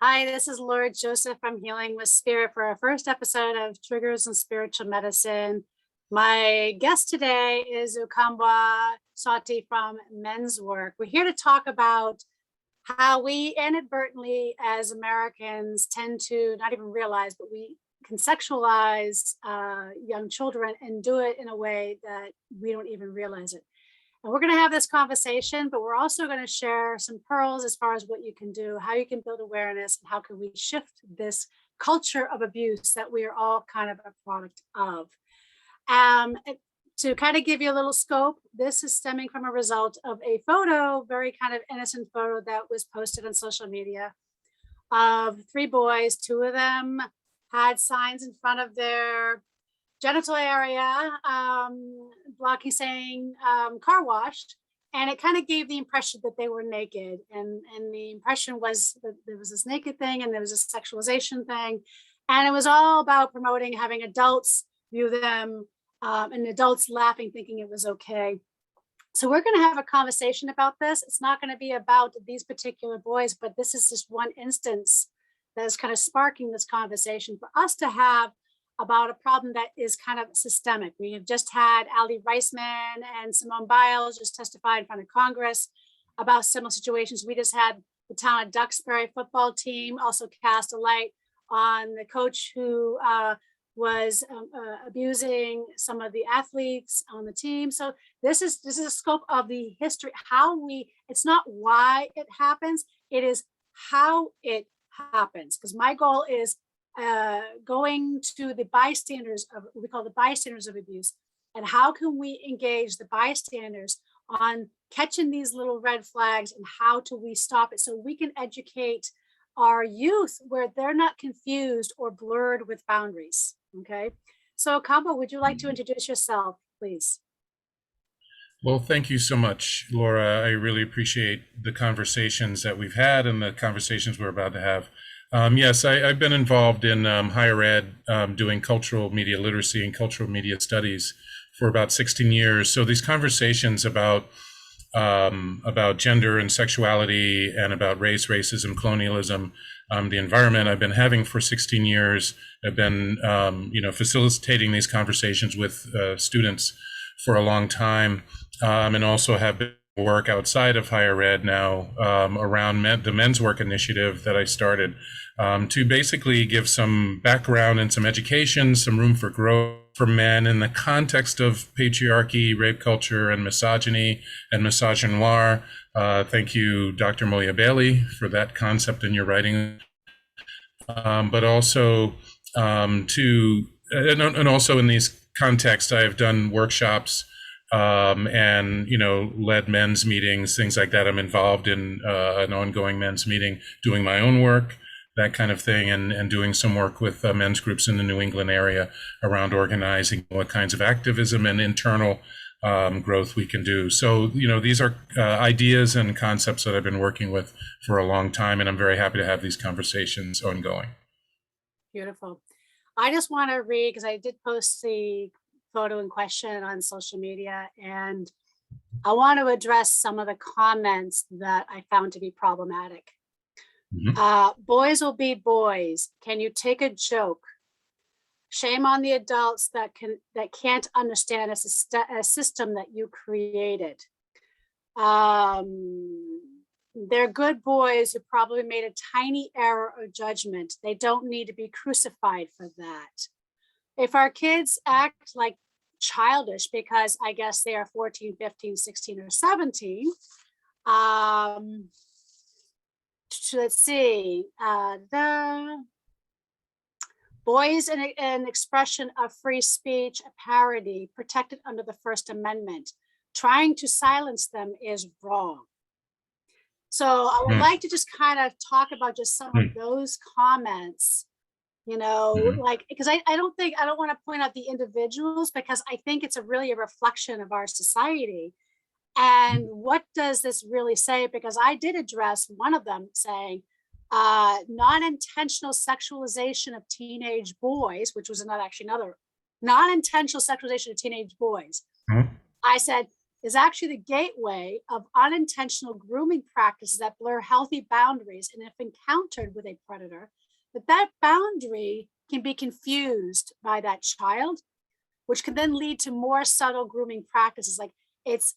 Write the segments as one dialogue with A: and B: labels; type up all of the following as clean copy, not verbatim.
A: Hi, this is Laura Joseph from Healing with Spirit for our first episode of Triggers in Spiritual Medicine. My guest today is Ukumbwa Sati from Men's Work. We're here to talk about how we inadvertently, as Americans, tend to not even realize, but we can sexualize young children and do it in a way that we don't even realize it. And we're going to have this conversation, but we're also going to share some pearls as far as what you can do, how you can build awareness, and how can we shift this culture of abuse that we are all kind of a product of. To kind of give you a little scope, this is stemming from a result of a photo, very kind of innocent photo that was posted on social media of three boys. Two of them had signs in front of their genital area, blocking saying car washed, and it kind of gave the impression that they were naked, and the impression was that there was this naked thing and there was a sexualization thing, and it was all about promoting having adults view them and adults laughing thinking it was okay. So we're going to have a conversation about this. It's not going to be about these particular boys, but this is just one instance that is kind of sparking this conversation for us to have about a problem that is kind of systemic. We have just had Ali Reisman and Simone Biles just testify in front of Congress about similar situations. We just had the town of Duxbury football team also cast a light on the coach who was abusing some of the athletes on the team. So this is a scope of the history, it's not why it happens, it is how it happens. Because my goal is going to the bystanders of what we call the bystanders of abuse, and how can we engage the bystanders on catching these little red flags and how do we stop it so we can educate our youth where they're not confused or blurred with boundaries. Okay, so Ukumbwa, would you like to introduce yourself, please?
B: Well, thank you so much, Laura. I really appreciate the conversations that we've had and the conversations we're about to have. Yes, I've been involved in higher ed, doing cultural media literacy and cultural media studies for about 16 years. So these conversations about gender and sexuality and about race, racism, colonialism, the environment I've been having for 16 years. I've been, facilitating these conversations with students for a long time, and also have been work outside of higher ed now around the Men's Work initiative that I started to basically give some background and some education, some room for growth for men in the context of patriarchy, rape culture, and misogyny and misogynoir. Thank you, Dr. Moya Bailey, for that concept in your writing. But also and also in these contexts, I have done workshops and led men's meetings, things like that. I'm involved in an ongoing men's meeting, doing my own work, that kind of thing, and doing some work with men's groups in the New England area around organizing what kinds of activism and internal growth we can do. So, these are ideas and concepts that I've been working with for a long time, and I'm very happy to have these conversations ongoing.
A: Beautiful. I just want to read, because I did post the photo in question on social media, and I want to address some of the comments that I found to be problematic. Boys will be boys. Can you take a joke? Shame on the adults that can't understand a system that you created. They're good boys who probably made a tiny error or judgment. They don't need to be crucified for that. If our kids act like childish because I guess they are 14, 15, 16, or 17, let's see, the boys an expression of free speech, a parody protected under the First Amendment. Trying to silence them is wrong. So I would like to just kind of talk about just some of those comments, because I don't want to point out the individuals, because I think it's really a reflection of our society. And what does this really say? Because I did address one of them saying non-intentional sexualization of teenage boys, which was another non-intentional sexualization of teenage boys. I said, is actually the gateway of unintentional grooming practices that blur healthy boundaries. And if encountered with a predator, that boundary can be confused by that child, which can then lead to more subtle grooming practices. Like it's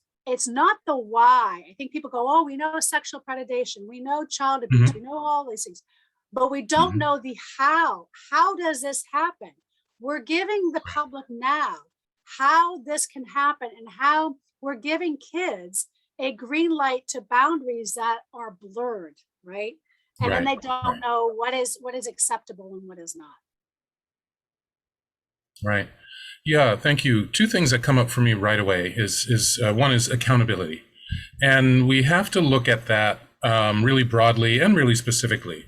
A: not the why. I think people go, oh, we know sexual predation, we know child abuse, we know all these things, but we don't know the how. How does this happen? We're giving the public now how this can happen and how we're giving kids a green light to boundaries that are blurred, right? And then they don't know what is acceptable and what is not.
B: Right. Yeah, thank you. Two things that come up for me right away is one is accountability. And we have to look at that really broadly and really specifically.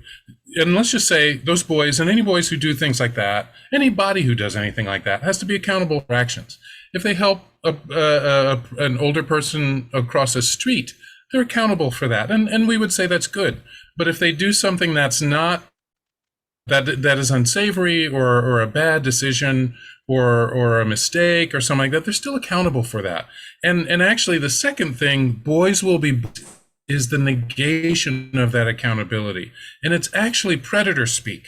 B: And let's just say those boys and any boys who do things like that, anybody who does anything like that has to be accountable for actions. If they help an older person across a street, they're accountable for that. And we would say that's good. But if they do something that's not, that is unsavory or a bad decision or a mistake or something like that, they're still accountable for that. And actually the second thing, boys will be, is the negation of that accountability. And it's actually predator speak.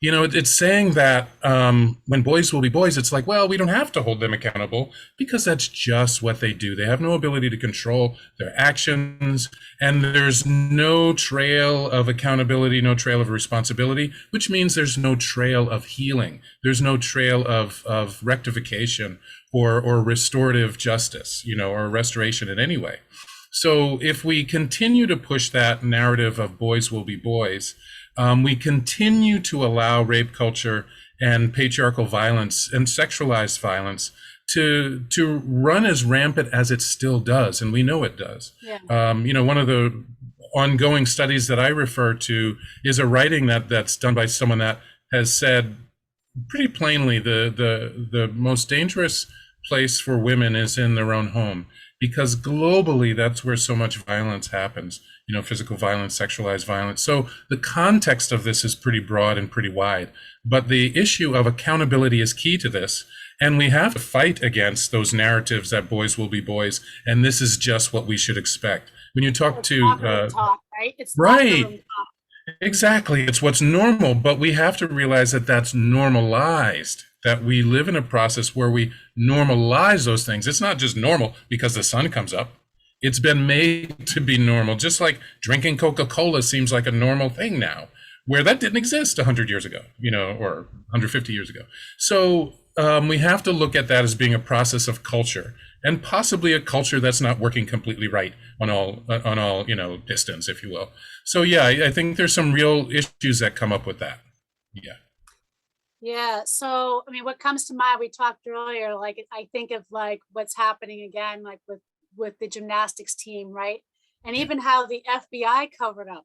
B: You know, it's saying that when boys will be boys, it's like, well, we don't have to hold them accountable because that's just what they do. They have no ability to control their actions, and there's no trail of accountability, no trail of responsibility, which means there's no trail of healing. There's no trail of rectification or restorative justice, you know, or restoration in any way. So if we continue to push that narrative of boys will be boys, we continue to allow rape culture and patriarchal violence and sexualized violence to run as rampant as it still does, and we know it does. Yeah. You know, one of the ongoing studies that I refer to is a writing that's done by someone that has said pretty plainly the most dangerous place for women is in their own home, because globally that's where so much violence happens, you know, physical violence, sexualized violence. So the context of this is pretty broad and pretty wide, but the issue of accountability is key to this. And we have to fight against those narratives that boys will be boys, and this is just what we should expect. When you talk to
A: right? It's
B: right, exactly, it's what's normal, but we have to realize that that's normalized, that we live in a process where we normalize those things. It's not just normal because the sun comes up. It's been made to be normal, just like drinking Coca-Cola seems like a normal thing now, where that didn't exist 100 years ago, you know, or 150 years ago. So we have to look at that as being a process of culture, and possibly a culture that's not working completely right on all you know, distance, if you will. So yeah, I think there's some real issues that come up with that. Yeah.
A: Yeah. So, I mean, what comes to mind, we talked earlier, like, I think of like what's happening again, like with the gymnastics team, right? And even how the FBI covered up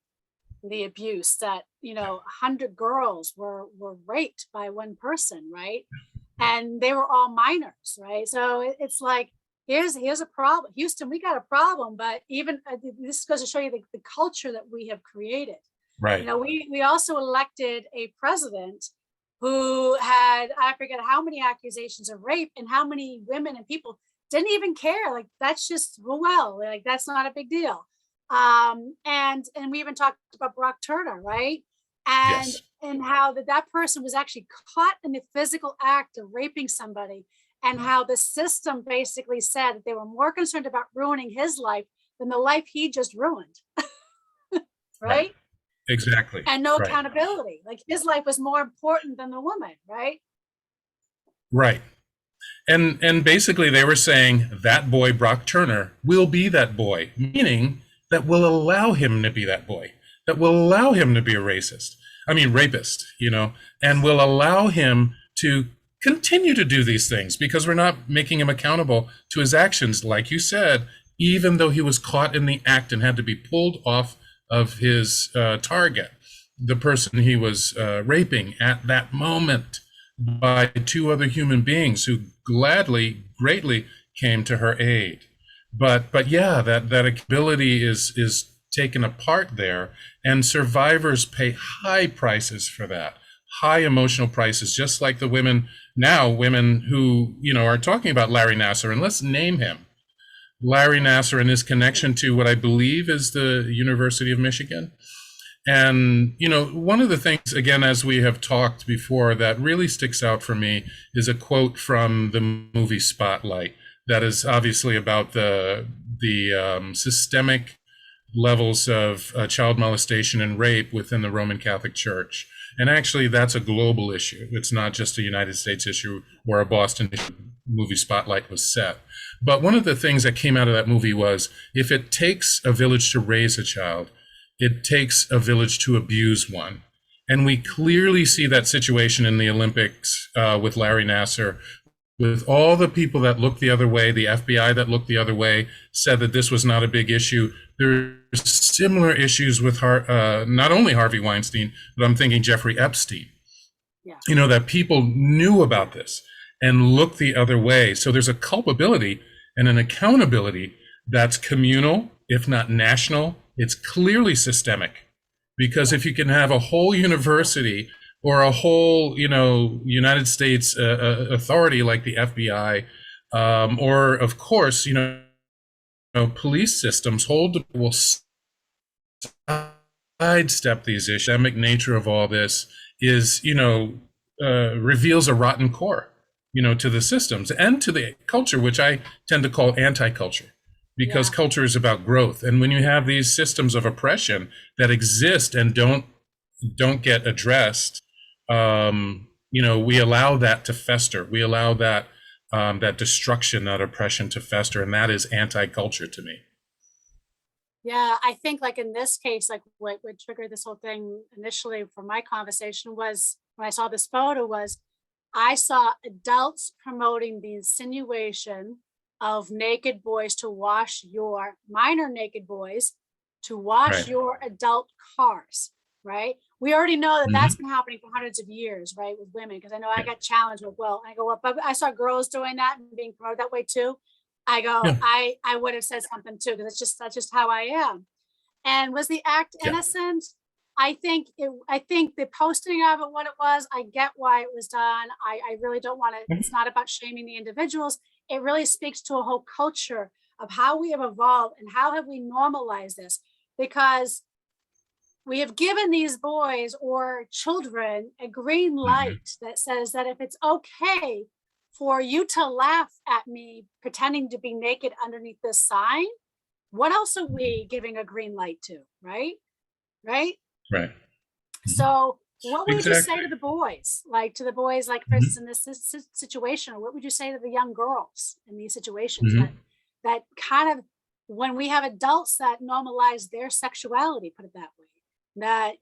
A: the abuse that, you know, 100 girls were raped by one person, right? And they were all minors, right? So it's like, here's a problem. Houston, we got a problem, but even this goes to show you the culture that we have created.
B: Right.
A: You know, we also elected a president who had, I forget how many accusations of rape, and how many women and people didn't even care. Like, that's just, well, like, that's not a big deal. And we even talked about Brock Turner, right? And yes. And how that person was actually caught in the physical act of raping somebody, and how the system basically said that they were more concerned about ruining his life than the life he just ruined. Right?
B: Exactly.
A: And no accountability. Like, his life was more important than the woman, right?
B: Right. And basically they were saying that boy, Brock Turner, will be that boy, meaning that will allow him to be that boy, that will allow him to be a rapist, you know, and will allow him to continue to do these things because we're not making him accountable to his actions, like you said, even though he was caught in the act and had to be pulled off of his target, the person he was raping at that moment, by two other human beings who gladly, greatly came to her aid. But yeah, that ability is taken apart there, and survivors pay high prices for that, high emotional prices, just like the women who, you know, are talking about Larry Nassar, and let's name him. Larry Nasser and his connection to what I believe is the University of Michigan. And, one of the things, again, as we have talked before, that really sticks out for me is a quote from the movie Spotlight that is obviously about the systemic levels of child molestation and rape within the Roman Catholic Church. And actually, that's a global issue. It's not just a United States issue where a Boston movie Spotlight was set. But one of the things that came out of that movie was, if it takes a village to raise a child, it takes a village to abuse one. And we clearly see that situation in the Olympics with Larry Nasser, with all the people that looked the other way, the FBI that looked the other way, said that this was not a big issue. There's similar issues with not only Harvey Weinstein, but I'm thinking Jeffrey Epstein. Yeah. That people knew about this and looked the other way. So there's a culpability and an accountability that's communal, if not national. It's clearly systemic, because if you can have a whole university or a whole, United States authority like the FBI, or of course, police systems will sidestep these issues. The systemic nature of all this is, reveals a rotten core, to the systems and to the culture, which I tend to call anti-culture. Because culture is about growth. And when you have these systems of oppression that exist and don't get addressed, we allow that to fester. We allow that that destruction, that oppression to fester. And that is anti-culture to me.
A: Yeah, I think like in this case, like what triggered this whole thing initially for my conversation was when I saw this photo was I saw adults promoting the insinuation of naked boys to wash your minor naked boys to wash your adult cars, right? We already know that that's been happening for hundreds of years, right, with women. Because I know I got challenged with, I go up, but I saw girls doing that and being promoted that way too. I go, I would have said something too, because that's just how I am. And was the act innocent? I think the posting of it, what it was, I get why it was done. I really don't want to, it's not about shaming the individuals. It really speaks to a whole culture of how we have evolved and how have we normalized this, because we have given these boys or children a green light that says that if it's okay for you to laugh at me pretending to be naked underneath this sign, what else are we giving a green light to, right? So what would you say to the boys? Like for instance, in this situation, or what would you say to the young girls in these situations that kind of, when we have adults that normalize their sexuality, put it that way, that,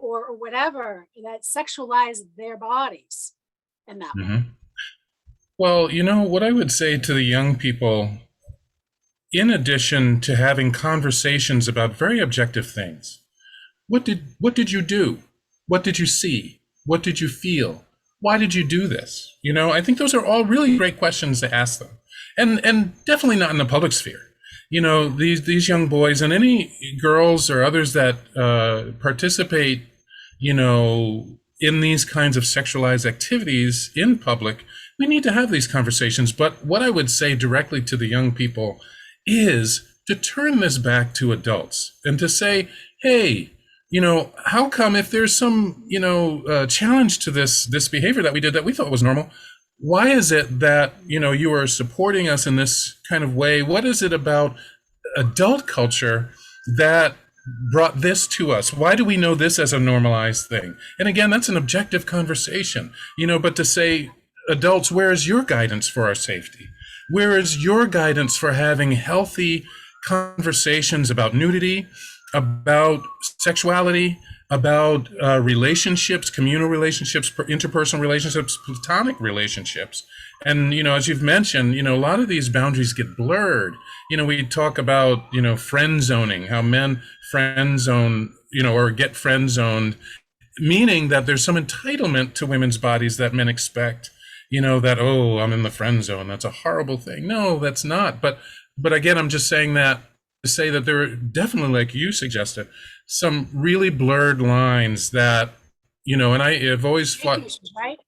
A: or whatever, that sexualize their bodies in that way?
B: Well, what I would say to the young people, in addition to having conversations about very objective things, what did you do? What did you see? What did you feel? Why did you do this? I think those are all really great questions to ask them, and definitely not in the public sphere. These young boys and any girls or others that participate, in these kinds of sexualized activities in public, we need to have these conversations. But what I would say directly to the young people is to turn this back to adults and to say, hey, how come if there's some, challenge to this behavior that we did that we thought was normal, why is it that, you are supporting us in this kind of way? What is it about adult culture that brought this to us? Why do we know this as a normalized thing? And again, that's an objective conversation, but to say, adults, where is your guidance for our safety? Where is your guidance for having healthy conversations about nudity, about sexuality, about relationships, communal relationships, interpersonal relationships, platonic relationships? And, as you've mentioned, a lot of these boundaries get blurred. We talk about, friend zoning, how men friend zone, or get friend zoned, meaning that there's some entitlement to women's bodies that men expect, that, oh, I'm in the friend zone. That's a horrible thing. No, that's not. But again, I'm just saying that to say that there are definitely, like you suggested, some really blurred lines that, and I have always fought.
A: Issues, right?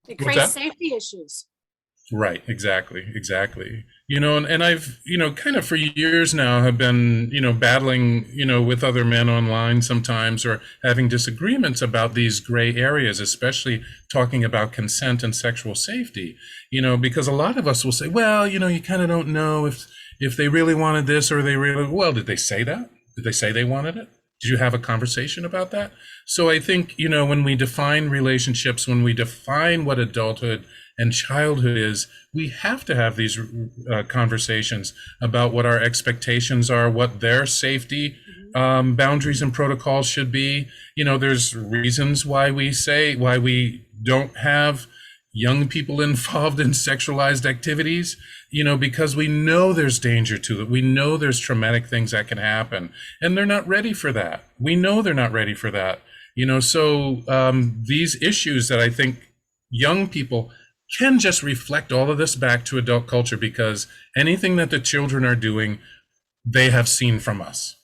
A: It creates safety issues.
B: Right. Exactly. And I've, kind of for years now have been, battling, with other men online sometimes, or having disagreements about these gray areas, especially talking about consent and sexual safety, because a lot of us will say, well, you kind of don't know if they really wanted this, or well, did they say that? Did they say they wanted it? Did you have a conversation about that? So I think, when we define relationships, when we define what adulthood and childhood is, we have to have these conversations about what our expectations are, what their safety boundaries and protocols should be. There's reasons why we don't have young people involved in sexualized activities, because we know there's danger to it. We know there's traumatic things that can happen, and they're not ready for that. We know they're not ready for that. So these issues that I think young people can just reflect all of this back to adult culture, because anything that the children are doing, they have seen from us.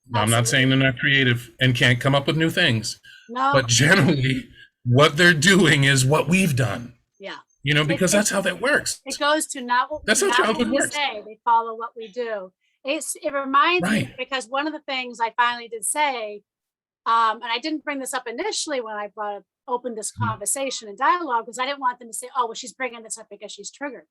B: Now, I'm not saying they're not creative and can't come up with new things, but generally what they're doing is what we've done.
A: Yeah.
B: Because that's how that works.
A: It goes to not what
B: that's how childhood works.
A: Say, they follow what we do. It reminds me, because one of the things I finally did say, and I didn't bring this up initially when I opened this conversation and dialogue, because I didn't want them to say, oh, well, she's bringing this up because she's triggered.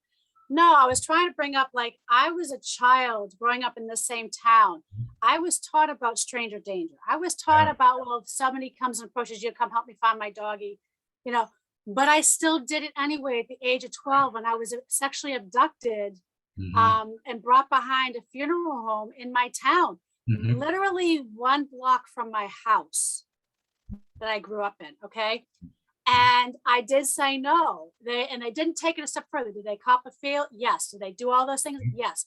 A: No, I was trying to bring up, like, I was a child growing up in the same town. I was taught about stranger danger. I was taught about, well, if somebody comes and approaches you, come help me find my doggy, but I still did it anyway at the age of 12 when I was sexually abducted and brought behind a funeral home in my town, literally 1 block from my house that I grew up in. Okay. And I did say no. They didn't take it a step further. Did they cop a feel? Yes. Did they do all those things? Yes.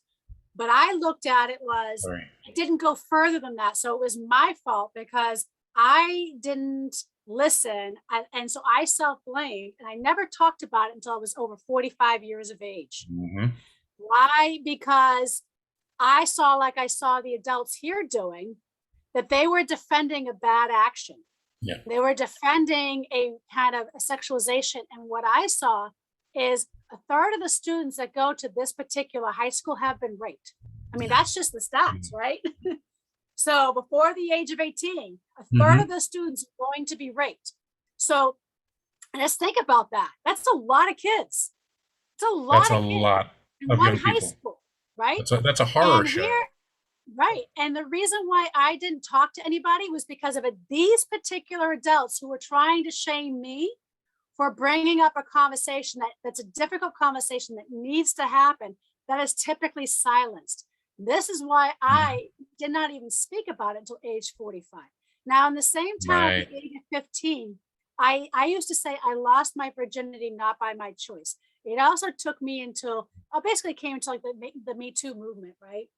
A: But I looked at it it didn't go further than that. So it was my fault because I didn't listen. And so I self-blamed, and I never talked about it until I was over 45 years of age. Why? Because I saw, like I saw the adults here doing, that they were defending a bad action. Yeah. They were defending a kind of a sexualization. And what I saw is 1/3 of the students that go to this particular high school have been raped. I mean, that's just the stats, right? So before the age of 18, 1/3 of the students are going to be raped. So let's think about that. That's a lot of kids. It's a lot of kids in one high school, right?
B: That's a horror show.
A: Right. And the reason why I didn't talk to anybody was because of these particular adults who were trying to shame me for bringing up a conversation that's a difficult conversation that needs to happen, that is typically silenced. This is why I did not even speak about it until age 45. Now, in the same time, at the age of 15, I used to say I lost my virginity not by my choice. It also took me until, I basically came into like the Me Too movement, right?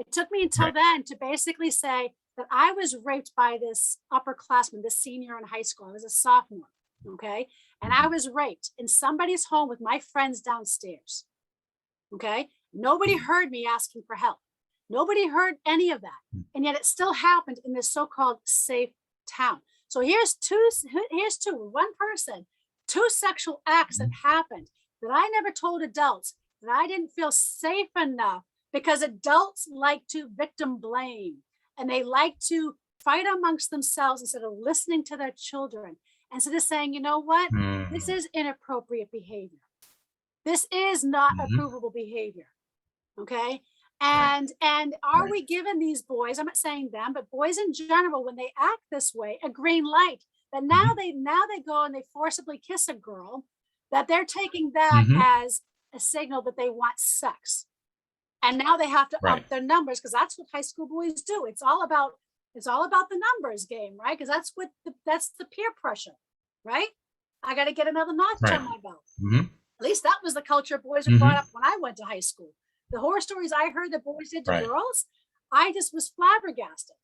A: It took me until then to basically say that I was raped by this upperclassman, this senior in high school. I was a sophomore, okay? And I was raped in somebody's home with my friends downstairs, okay? Nobody heard me asking for help. Nobody heard any of that. And yet it still happened in this so-called safe town. So here's one person, 2 sexual acts that happened that I never told adults, that I didn't feel safe enough, because adults like to victim blame, and they like to fight amongst themselves instead of listening to their children. Instead of saying, you know what, this is inappropriate behavior. This is not approvable behavior. Okay. And are we giving these boys, I'm not saying them, but boys in general, when they act this way, a green light that now they go and they forcibly kiss a girl, that they're taking that as a signal that they want sex. And now they have to up their numbers, because that's what high school boys do. It's all about the numbers game, right? Because that's the peer pressure, right? I got to get another notch on my belt. At least that was the culture boys were brought up when I went to high school. The horror stories I heard that boys did to girls, I just was flabbergasted.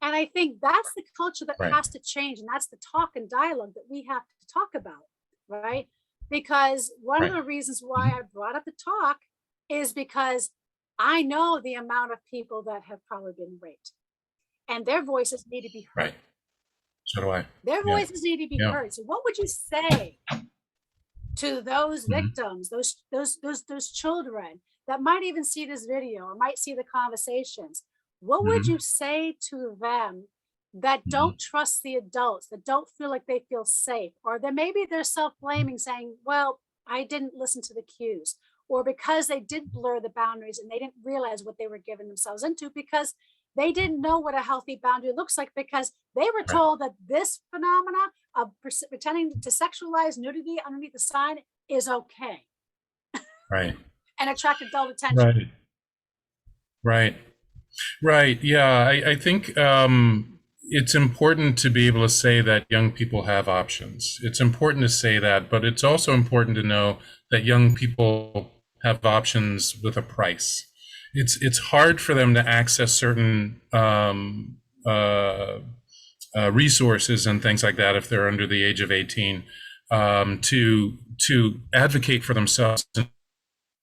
A: And I think that's the culture that has to change, and that's the talk and dialogue that we have to talk about, right? Because one of the reasons why I brought up the talk is because I know the amount of people that have probably been raped, and their voices need to be heard.
B: So do I.
A: Their voices need to be heard. So what would you say to those victims, those children that might even see this video or might see the conversations, what would
B: Mhm.
A: you say to them that
B: Mhm.
A: don't trust the adults, that don't feel like they feel safe, or that maybe they're self-blaming, saying, well, I didn't listen to the cues, or because they did blur the boundaries and they didn't realize what they were getting themselves into because they didn't know what a healthy boundary looks like because they were
B: Right.
A: told that this phenomena of pretending to sexualize nudity underneath the sign is okay
B: Right.
A: and attract adult attention.
B: Right. Right. Right. Yeah. I think it's important to be able to say that young people have options. It's important to say that, but it's also important to know that young people have options with a price. It's hard for them to access certain resources and things like that if they're under the age of 18, to advocate for themselves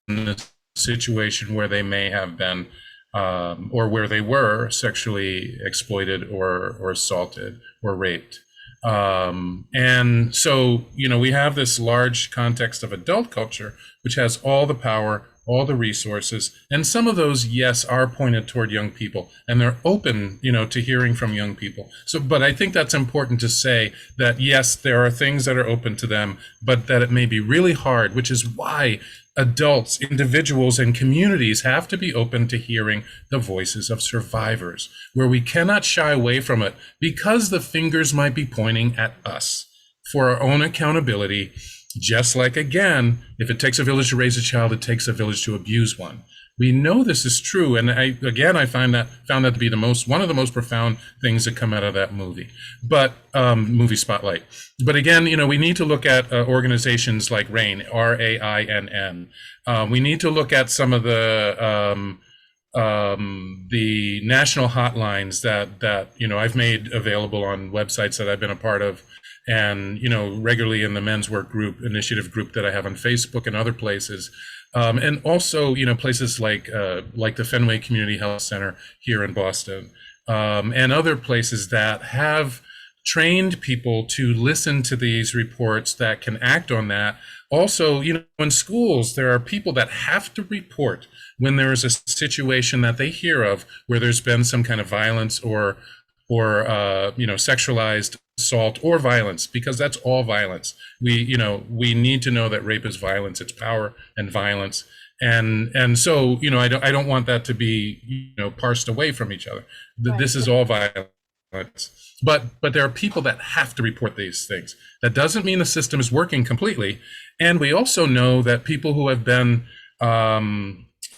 B: in a situation where they may have been or where they were sexually exploited or assaulted or raped. And so, we have this large context of adult culture, which has all the power, all the resources, and some of those, yes, are pointed toward young people, and they're open, to hearing from young people. So, but I think that's important to say that, yes, there are things that are open to them, but that it may be really hard, which is why adults, individuals, and communities have to be open to hearing the voices of survivors, where we cannot shy away from it because the fingers might be pointing at us for our own accountability. Just like, again, if it takes a village to raise a child, it takes a village to abuse one. We know this is true, and I found that to be one of the most profound things that come out of that movie, but movie Spotlight. But again, we need to look at organizations like RAINN, RAINN. We need to look at some of the national hotlines that I've made available on websites that I've been a part of, and regularly in the men's work group initiative group that I have on Facebook and other places, and also places like the Fenway Community Health Center here in Boston, and other places that have trained people to listen to these reports that can act on that. Also, in schools, there are people that have to report when there is a situation that they hear of where there's been some kind of violence or sexualized assault or violence, because that's all violence. We need to know that rape is violence, it's power and violence. And so, I don't want that to be, parsed away from each other. This is all violence. But there are people that have to report these things. That doesn't mean the system is working completely. And we also know that people who have been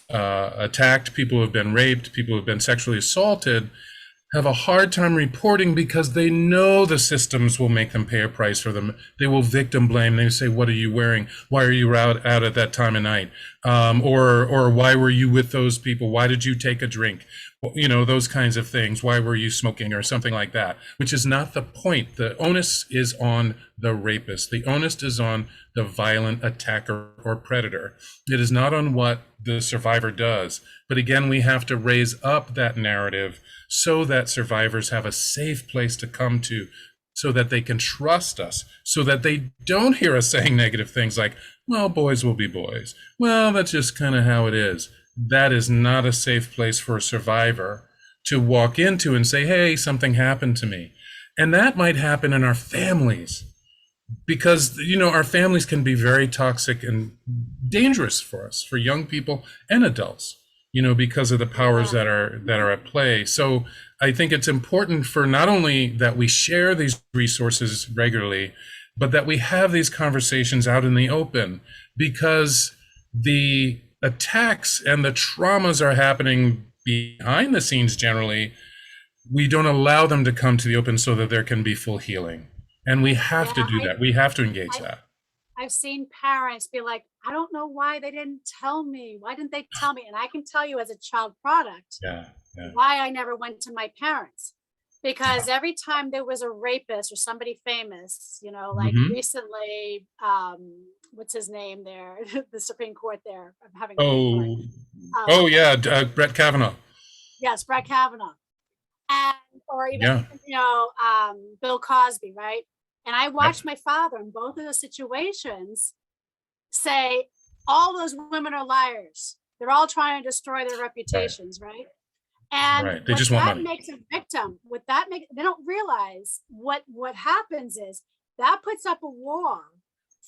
B: attacked, people who have been raped, people who have been sexually assaulted have a hard time reporting because they know the systems will make them pay a price for them. They will victim blame. They say, what are you wearing? Why are you out at that time of night? Or why were you with those people? Why did you take a drink? Those kinds of things. Why were you smoking or something like that? Which is not the point. The onus is on the rapist. The onus is on the violent attacker or predator. It is not on what the survivor does. But again, we have to raise up that narrative so that survivors have a safe place to come to, so that they can trust us, so that they don't hear us saying negative things like, well, boys will be boys. Well, that's just kind of how it is. That is not a safe place for a survivor to walk into and say, hey, something happened to me. And that might happen in our families, because our families can be very toxic and dangerous for us, for young people and adults, because of the powers that are at play. So I think it's important for not only that we share these resources regularly, but that we have these conversations out in the open, because the attacks and the traumas are happening behind the scenes generally. We don't allow them to come to the open so that there can be full healing. And we have to do that. We have to engage that.
A: I've seen parents be like, I don't know why they didn't tell me. Why didn't they tell me? And I can tell you as a child product why I never went to my parents. Because every time there was a rapist or somebody famous, like recently, what's his name there? The Supreme Court there. I'm having
B: Brett Kavanaugh.
A: Yes, Brett Kavanaugh. And or even Bill Cosby, right? And I watched my father in both of those situations say, all those women are liars. They're all trying to destroy their reputations, right? And
B: Right. They
A: what
B: just want
A: that
B: money.
A: makes a victim, they don't realize what happens is that puts up a wall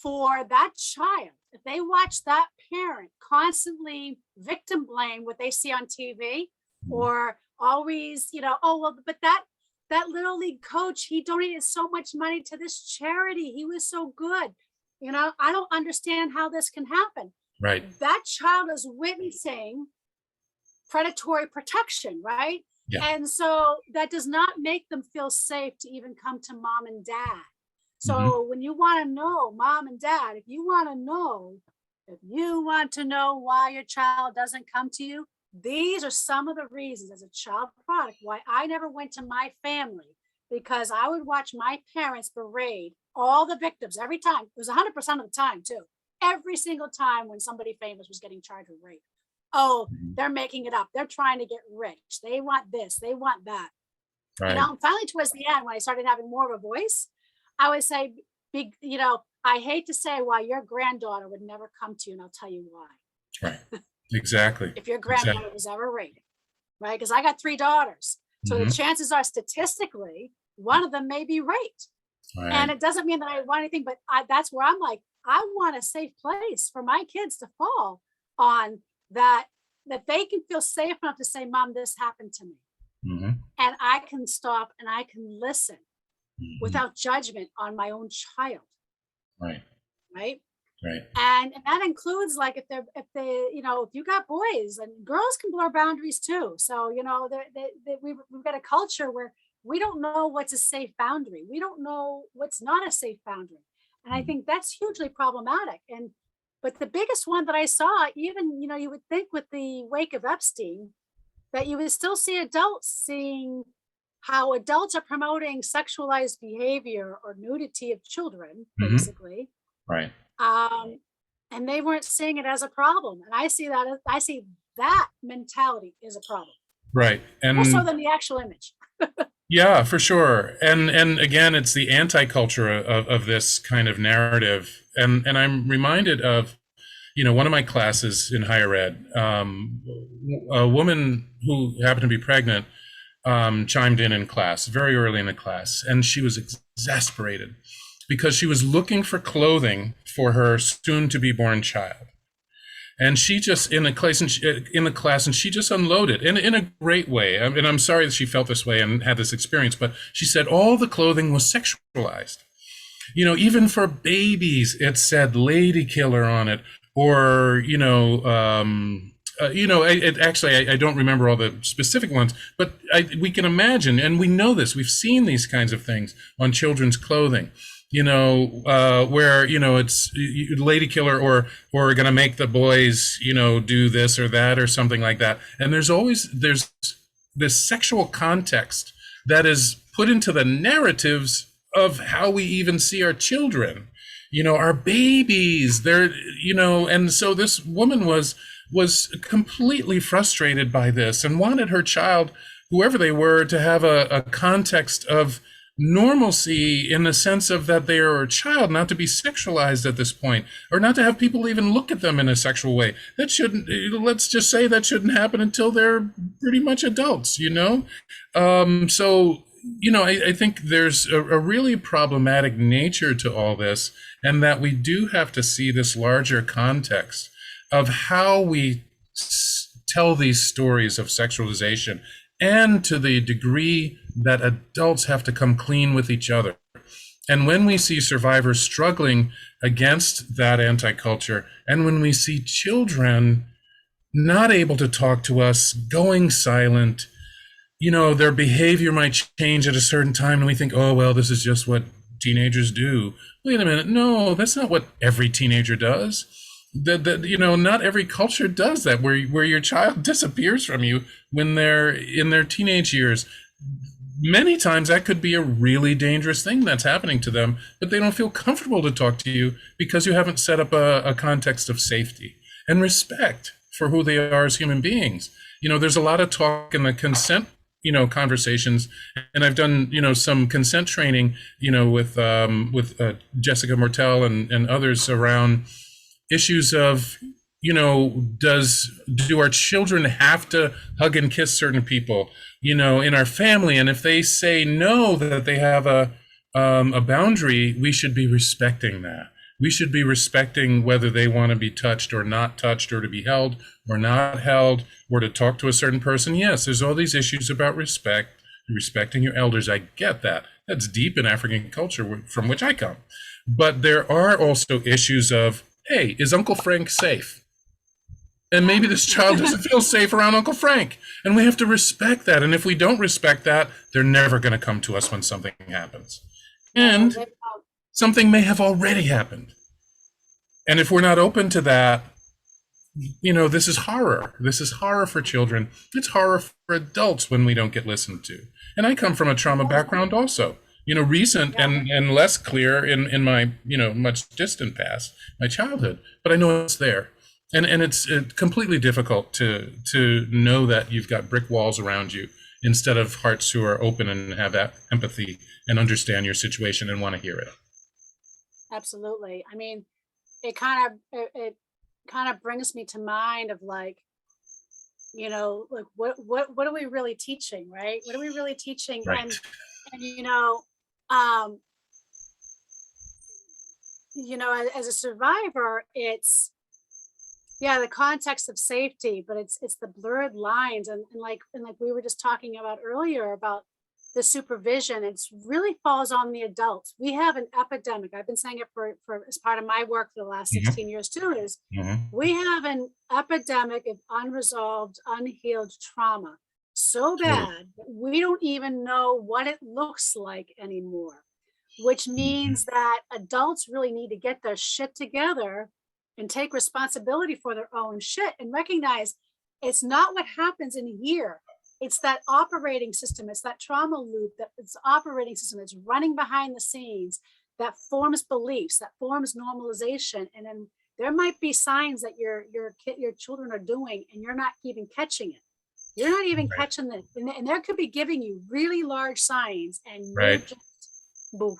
A: for that child. If they watch that parent constantly victim blame what they see on TV, or always, oh well, but that little league coach, he donated so much money to this charity. He was so good. I don't understand how this can happen.
B: Right.
A: That child is witnessing predatory protection, right?
B: Yeah.
A: And so that does not make them feel safe to even come to mom and dad. So when you want to know, mom and dad, if you want to know why your child doesn't come to you, these are some of the reasons as a child product why I never went to my family, because I would watch my parents berate all the victims every time. It was 100% of the time too. Every single time when somebody famous was getting charged with rape. Oh, they're making it up. They're trying to get rich. They want this. They want that.
B: Right.
A: Finally towards the end, when I started having more of a voice, I would say, I hate to say why your granddaughter would never come to you, and I'll tell you why.
B: Right. Exactly.
A: If your granddaughter was ever raped, right? Because I got 3 daughters. So the chances are statistically, one of them may be raped. Right. And it doesn't mean that I want anything, but that's where I'm like, I want a safe place for my kids to fall on, that they can feel safe enough to say, Mom, this happened to me. And I can stop and I can listen without judgment on my own child. Right. Right. Right. And that includes, like, if you got boys, and girls can blur boundaries too. So, we've got a culture where we don't know what's a safe boundary. We don't know what's not a safe boundary. And I think that's hugely problematic. But the biggest one that I saw, even, you would think with the wake of Epstein, that you would still see adults seeing how adults are promoting sexualized behavior or nudity of children, basically. Right. And they weren't seeing it as a problem. And I see that mentality is a problem.
B: Right. And
A: more so than the actual image.
B: Yeah, for sure. And again, it's the anti-culture of this kind of narrative. And I'm reminded of, one of my classes in higher ed, a woman who happened to be pregnant chimed in class very early in the class, and she was exasperated because she was looking for clothing for her soon-to-be-born child. And she just in the class, and she just unloaded in a great way. And I'm sorry that she felt this way and had this experience, but she said all the clothing was sexualized. Even for babies, it said lady killer on it, or I don't remember all the specific ones, but we can imagine, and we know this. We've seen these kinds of things on children's clothing. Where, it's lady killer, or going to make the boys, do this or that or something like that. And there's this sexual context that is put into the narratives of how we even see our children, our babies, and so this woman was completely frustrated by this and wanted her child, whoever they were, to have a context of normalcy, in the sense of that they are a child, not to be sexualized at this point, or not to have people even look at them in a sexual way. That shouldn't, let's just say that shouldn't happen until they're pretty much adults, I think there's a really problematic nature to all this, and that we do have to see this larger context of how we tell these stories of sexualization, and to the degree that adults have to come clean with each other. And when we see survivors struggling against that anti-culture, and when we see children not able to talk to us, going silent, their behavior might change at a certain time, and we think, oh, well, this is just what teenagers do. Wait a minute. No, that's not what every teenager does. Not every culture does that, where your child disappears from you when they're in their teenage years. Many times that could be a really dangerous thing that's happening to them, but they don't feel comfortable to talk to you because you haven't set up a context of safety and respect for who they are as human beings. There's a lot of talk in the consent conversations, and I've done some consent training with Jessica Mortel and others around issues of do our children have to hug and kiss certain people, in our family? And if they say no, that they have a boundary, we should be respecting that. We should be respecting whether they want to be touched, or to be held or not held, or to talk to a certain person. Yes, there's all these issues about respecting your elders. I get that. That's deep in African culture from which I come. But there are also issues of, hey, is Uncle Frank safe? And maybe this child doesn't feel safe around Uncle Frank. And we have to respect that. And if we don't respect that, they're never going to come to us when something happens. And something may have already happened. And if we're not open to that, this is horror. This is horror for children. It's horror for adults when we don't get listened to. And I come from a trauma background also, recent and less clear in my, much distant past, my childhood, but I know it's there. And it's completely difficult to know that you've got brick walls around you instead of hearts who are open and have that empathy and understand your situation and want to hear it.
A: Absolutely. I mean, it kind of brings me to mind of like what are we really teaching, right? What are we really teaching?
B: Right.
A: As a survivor, it's the context of safety, but it's the blurred lines and like we were just talking about earlier about the supervision. It's really falls on the adults. We have an epidemic. I've been saying it for as part of my work for the last 16 years too, is we have an epidemic of unresolved, unhealed trauma so bad that we don't even know what it looks like anymore, which means that adults really need to get their shit together and take responsibility for their own shit and recognize it's not what happens in here. It's that operating system. It's that trauma loop, that it's operating system that's running behind the scenes, that forms beliefs, that forms normalization. And then there might be signs that your children are doing and you're not even catching it. You're not even catching it. And there could be giving you really large signs and you're just boof.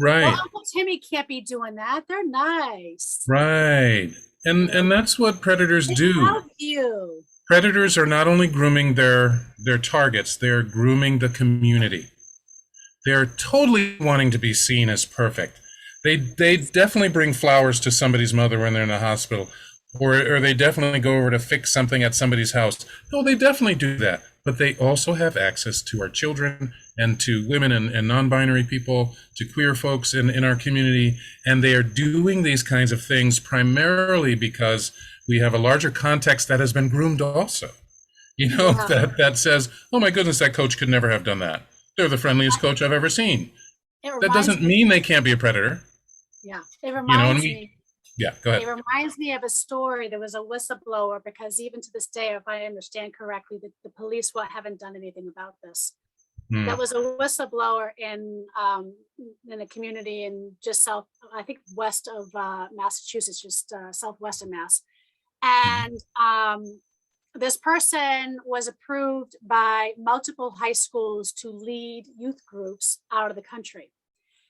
B: Right.
A: Well, Uncle Timmy can't be doing that. They're nice.
B: Right. And that's what predators do.
A: Love you.
B: Predators are not only grooming their targets, they're grooming the community. They're totally wanting to be seen as perfect. They definitely bring flowers to somebody's mother when they're in the hospital, or they definitely go over to fix something at somebody's house. No, they definitely do that. But they also have access to our children and to women and non-binary people, to queer folks in our community. And they are doing these kinds of things primarily because we have a larger context that has been groomed also. That says, oh my goodness, that coach could never have done that. They're the friendliest coach I've ever seen. That doesn't mean they can't be a predator.
A: Yeah, it reminds me.
B: Yeah, go ahead.
A: It reminds me of a story. There was a whistleblower, because even to this day, if I understand correctly, the police haven't done anything about this. That was a whistleblower in a community in just west of Massachusetts, just southwestern Mass. And this person was approved by multiple high schools to lead youth groups out of the country.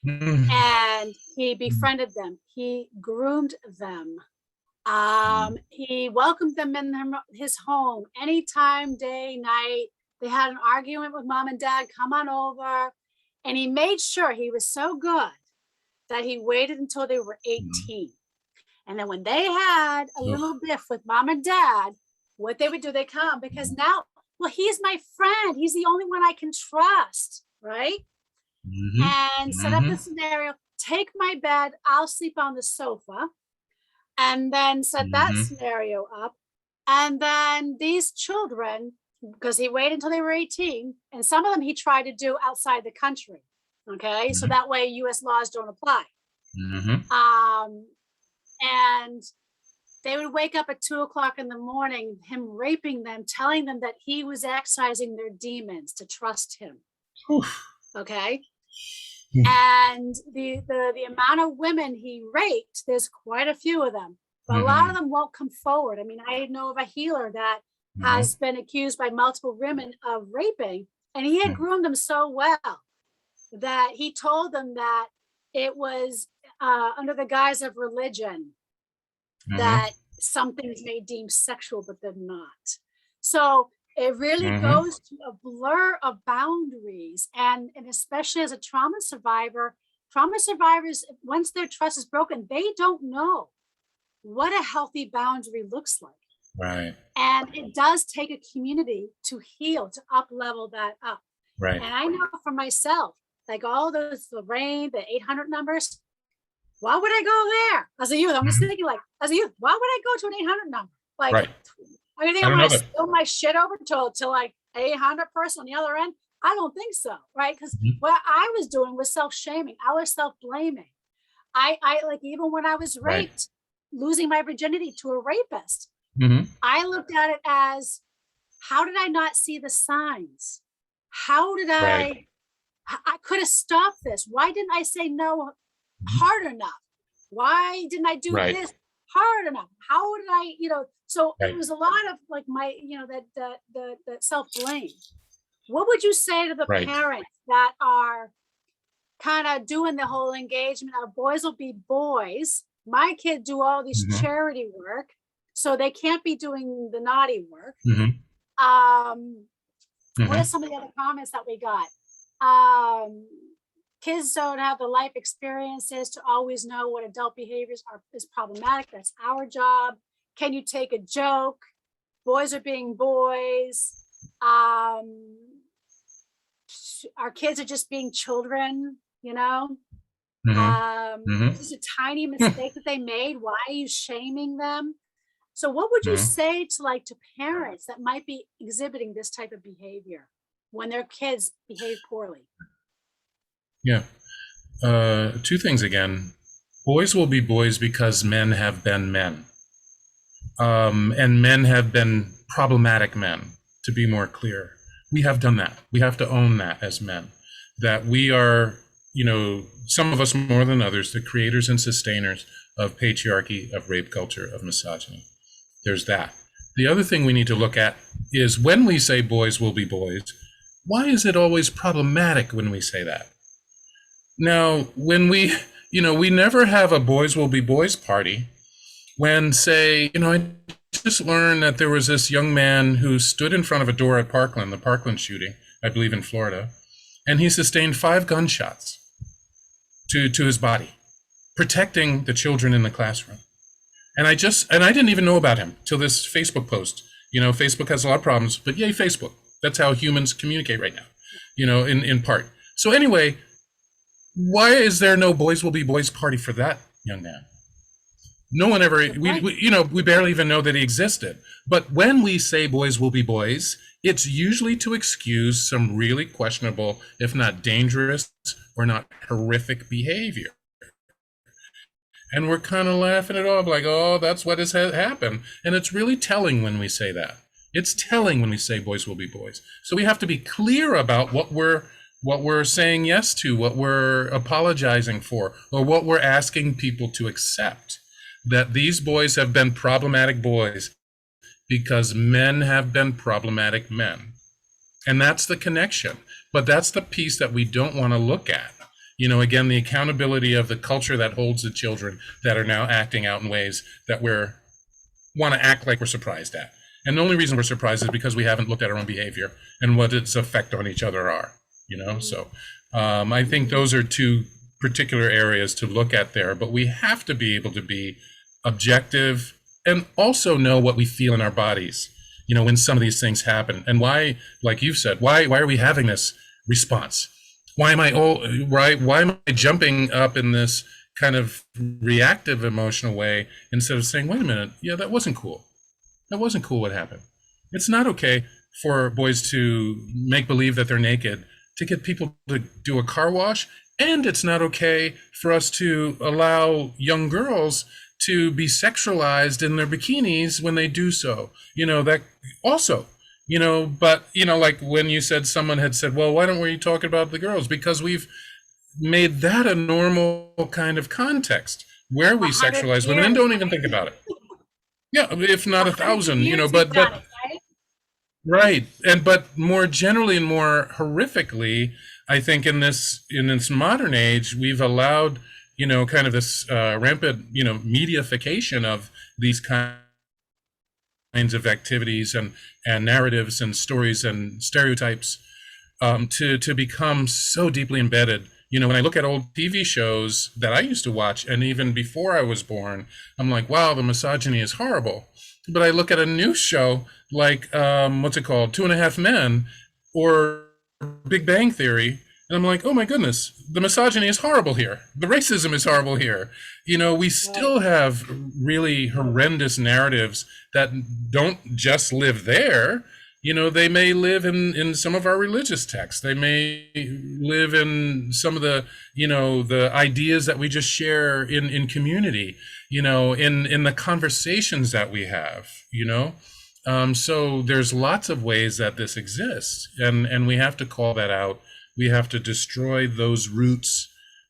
A: And he befriended them. He groomed them. He welcomed them in his home anytime, day, night. They had an argument with mom and dad, come on over. And he made sure, he was so good that he waited until they were 18. And then when they had a little biff with mom and dad, what they would do, they come, because now, well, he's my friend. He's the only one I can trust, right? And set up the scenario, take my bed, I'll sleep on the sofa, and then set that scenario up. And then these children, because he waited until they were 18, and some of them he tried to do outside the country, okay? So that way US laws don't apply. And they would wake up at 2:00 in the morning, him raping them, telling them that he was excising their demons to trust him. Okay. And the amount of women he raped, there's quite a few of them, but a lot of them won't come forward. I mean, I know of a healer that has been accused by multiple women of raping, and he had groomed them so well that he told them that it was under the guise of religion, that some things may deem sexual, but they're not. So it really goes to a blur of boundaries. And especially as a trauma survivors, once their trust is broken, they don't know what a healthy boundary looks like.
B: Right.
A: And it does take a community to heal, to up level that up.
B: Right.
A: And I know for myself, like all those, the 800 numbers, why would I go there as a youth? I'm just thinking, like, as a youth, why would I go to an 800 number? Like,
B: right.
A: I mean, I want to spill my shit over to like an 800 person on the other end. I don't think so, right? Because what I was doing was self-shaming. I was self-blaming. I like, even when I was raped, losing my virginity to a rapist, I looked at it as, how did I not see the signs? How did I could have stopped this. Why didn't I say no hard enough? Why didn't I do this hard enough? How did I, so it was a lot of like my, that self-blame. What would you say to the parents that are kind of doing the whole engagement of boys will be boys? My kids do all these charity work, so they can't be doing the naughty work. What are some of the other comments that we got? Kids don't have the life experiences to always know what adult behaviors is problematic. That's our job. Can you take a joke? Boys are being boys. Our kids are just being children, Just a tiny mistake that they made. Why are you shaming them? So what would you say to parents that might be exhibiting this type of behavior when their kids behave poorly?
B: Yeah. Two things again. Boys will be boys because men have been men. And men have been problematic men, to be more clear. We have done that. We have to own that as men. That we are, some of us more than others, the creators and sustainers of patriarchy, of rape culture, of misogyny. There's that. The other thing we need to look at is when we say boys will be boys, why is it always problematic when we say that? Now, when we never have a boys will be boys party when, say, I just learned that there was this young man who stood in front of a door at Parkland, the Parkland shooting, I believe in Florida, and he sustained 5 gunshots to his body, protecting the children in the classroom. And I didn't even know about him till this Facebook post. Facebook has a lot of problems, but yay, Facebook. That's how humans communicate right now, in part. So anyway, why is there no boys will be boys party for that young man? No one ever, we barely even know that he existed. But when we say boys will be boys, it's usually to excuse some really questionable, if not dangerous or not horrific behavior. And we're kind of laughing it off like, oh, that's what has happened. And it's really telling when we say that. It's telling when we say boys will be boys. So we have to be clear about what we're saying yes to, what we're apologizing for, or what we're asking people to accept. That these boys have been problematic boys because men have been problematic men. And that's the connection. But that's the piece that we don't want to look at. Again, the accountability of the culture that holds the children that are now acting out in ways that want to act like we're surprised at. And the only reason we're surprised is because we haven't looked at our own behavior and what its effect on each other are. So I think those are two particular areas to look at there. But we have to be able to be objective and also know what we feel in our bodies, when some of these things happen. And why, like you've said, why are we having this response? Why am I jumping up in this kind of reactive emotional way instead of saying, wait a minute, yeah, that wasn't cool. That wasn't cool what happened. It's not okay for boys to make believe that they're naked, to get people to do a car wash, and it's not okay for us to allow young girls to be sexualized in their bikinis when they do so. That also, but, like when you said, someone had said, well, why don't we talk about the girls? Because we've made that a normal kind of context where we sexualize women and don't even think about it. Yeah, if not 1,000, but right. But more generally and more horrifically, I think in this modern age, we've allowed, kind of this rampant, mediaification of these kind of activities and narratives and stories and stereotypes to become so deeply embedded. You know, when I look at old TV shows that I used to watch, and even before I was born, I'm like, wow, the misogyny is horrible. But I look at a new show like, what's it called, Two and a Half Men, or Big Bang Theory, and I'm like, oh my goodness, the misogyny is horrible here. The racism is horrible here. You know, we still have really horrendous narratives that don't just live there. You know, they may live in some of our religious texts. They may live in some of the, you know, the ideas that we just share in community, you know, in the conversations that we have, you know. So there's lots of ways that this exists, and we have to call that out. We have to destroy those roots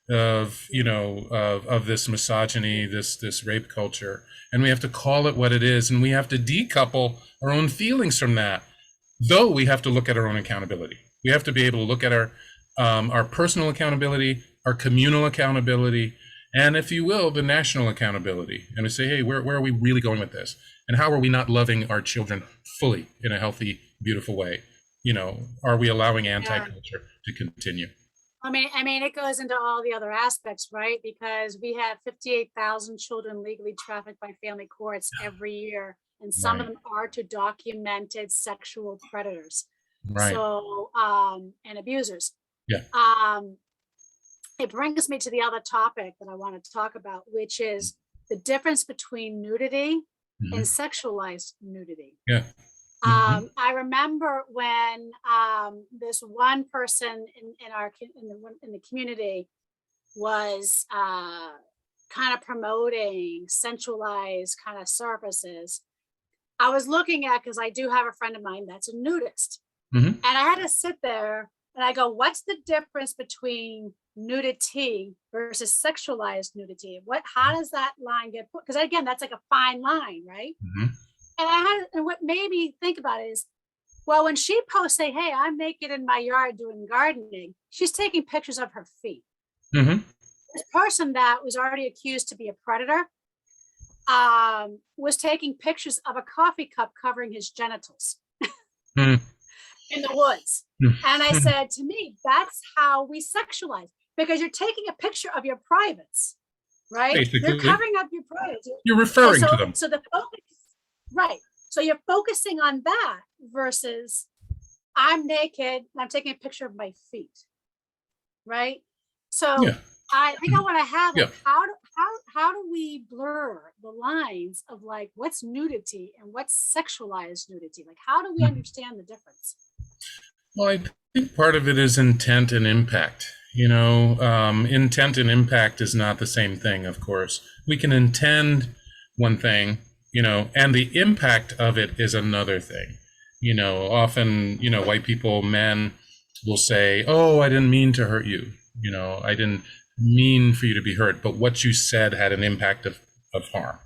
B: of, you know, of this misogyny, this rape culture, and we have to call it what it is, and we have to decouple our own feelings from that. Though we have to look at our own accountability. We have to be able to look at our personal accountability, our communal accountability, and, if you will, the national accountability. And we say, hey, where are we really going with this? And how are we not loving our children fully in a healthy, beautiful way? You know, are we allowing anti-culture to continue?
A: I mean, it goes into all the other aspects, right? Because we have 58,000 children legally trafficked by family courts every year, and some of them are to documented sexual predators.
B: Right.
A: So, and abusers.
B: Yeah.
A: It brings me to the other topic that I want to talk about, which is the difference between nudity and sexualized nudity.
B: Yeah.
A: I remember when this one person in the community was kind of promoting sensualized kind of services. I was looking at, because I do have a friend of mine that's a nudist, and I had to sit there and I go, what's the difference between nudity versus sexualized nudity? How does that line get put? Because again, that's like a fine line, right? And what made me think about it is, well, when she posts, say, hey, I'm naked in my yard doing gardening, she's taking pictures of her feet. This person that was already accused to be a predator was taking pictures of a coffee cup covering his genitals in the woods. And I said, to me, that's how we sexualize, because you're taking a picture of your privates, right? Basically, you're covering up your privates.
B: You're referring to them.
A: So the focus, right. So you're focusing on that versus I'm naked and I'm taking a picture of my feet, right? So I think I want to have like, how do we blur the lines of like what's nudity and what's sexualized nudity? Like, how do we understand the difference?
B: Well, I think part of it is intent and impact. You know, intent and impact is not the same thing, of course. We can intend one thing, you know, and the impact of it is another thing. You know, often, you know, white people, men will say, oh, I didn't mean to hurt you. You know, I didn't mean for you to be hurt, but what you said had an impact of harm,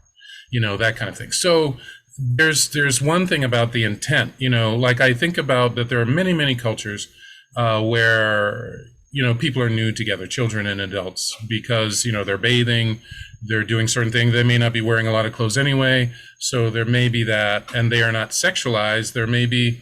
B: you know, that kind of thing. So there's one thing about the intent, you know, like I think about that there are many, many cultures where, you know, people are nude together, children and adults, because, you know, they're bathing, they're doing certain things. They may not be wearing a lot of clothes anyway. So there may be that, and they are not sexualized. There may be,